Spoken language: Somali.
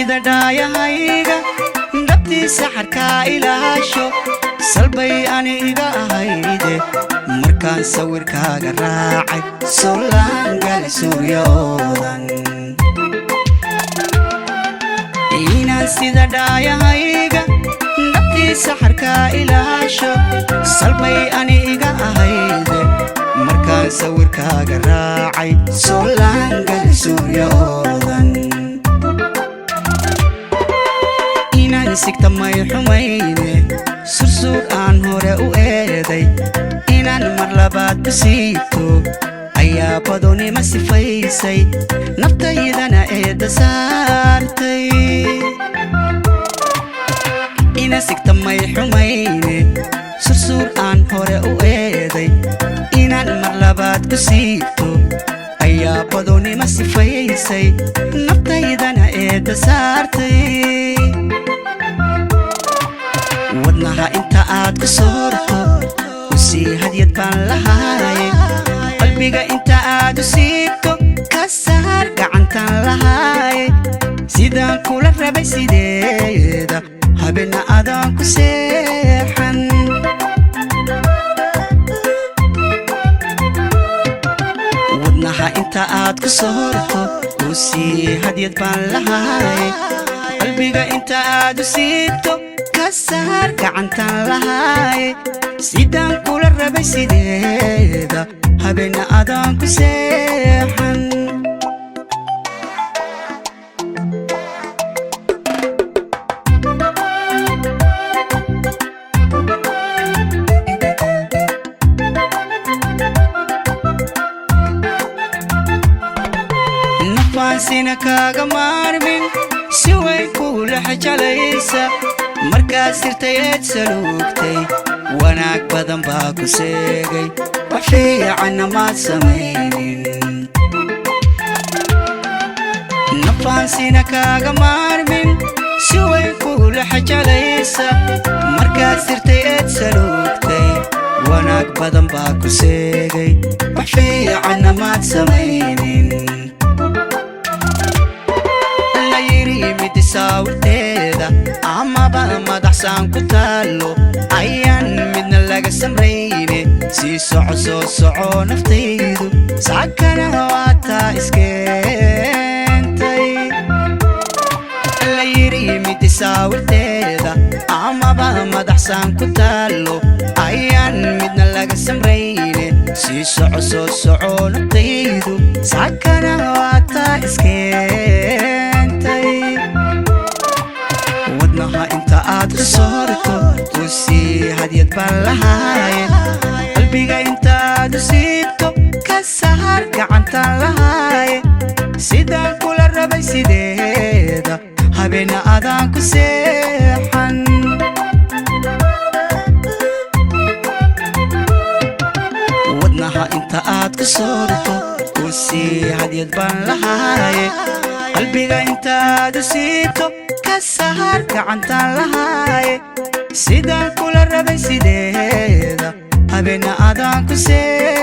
sida dhaayahayga dhabtii saxarka ilaasho salbay aniga ahayde markaan sawirkaaga raacay solaan gal suryoodan inaan sida dhaayahayga dhabtii saxarka ilaasho salbay aniga ahayde markaan sawirkaaga raacay solaan gal suryoodan sigta may xumayne sursur aan hore u eeday inaan mar labaad ku siito ayaa badoonima sifaysay naftaydana eedda saartay ina sigta may xumayne sursur aan hore u eeday inaan mar labaad ku siito ayaa badoonima sifaysay naftaydana eedda saartay wadnaha inta aad ku soorto u sii hadyad baan lahaay qalbiga inta aad u siibto ka saar gacantaan lahaay sidaan kula rabay sideeda habeenna adaan ku seexan wadnaha inta aad ku soorto u sii hadyad baan lahaay qalbiga inta aad u siibto kasar gacantaan lahaay sidaan kula rabay sideeda habeenna adaan ku seexan nafaansina kaaga maarmin si way kula xajalaysa markaad sirtay eed saluugtay wanaag badan baa ku seegay wax fiicanna maad samaynin nafaansina kaaga maarmin si way kula xajalaysa markaad sirtay eed saluugtay wanaag badan baa ku seegay wax fiicanna maad samaynin la yiri midi saawirteeda amaba madaxsaan ku taalo ayaan midna laga samrayne sii soco soo soco naftaydu saakana waataa iskeentay la yiri midi saawirteeda amaba madaxsaan ku taalo ayaan midna laga samrayne sii soco soo soco naftaydu saakana waataa iskeentay wadnaha inta aad ku soorto u sii hadyad baan lahaay qalbiga inta aad u siibto ka saar gacantaan lahaay sidaan kula rabay sideeda habeenna adaan ku seexan wadnaha inta aad ku soorto u sii hadyad baan lahaay qalbiga inta aad u siibto kasar gacantaan lahaay sidaan kula rabay sideeda habeenna adaan ku seexan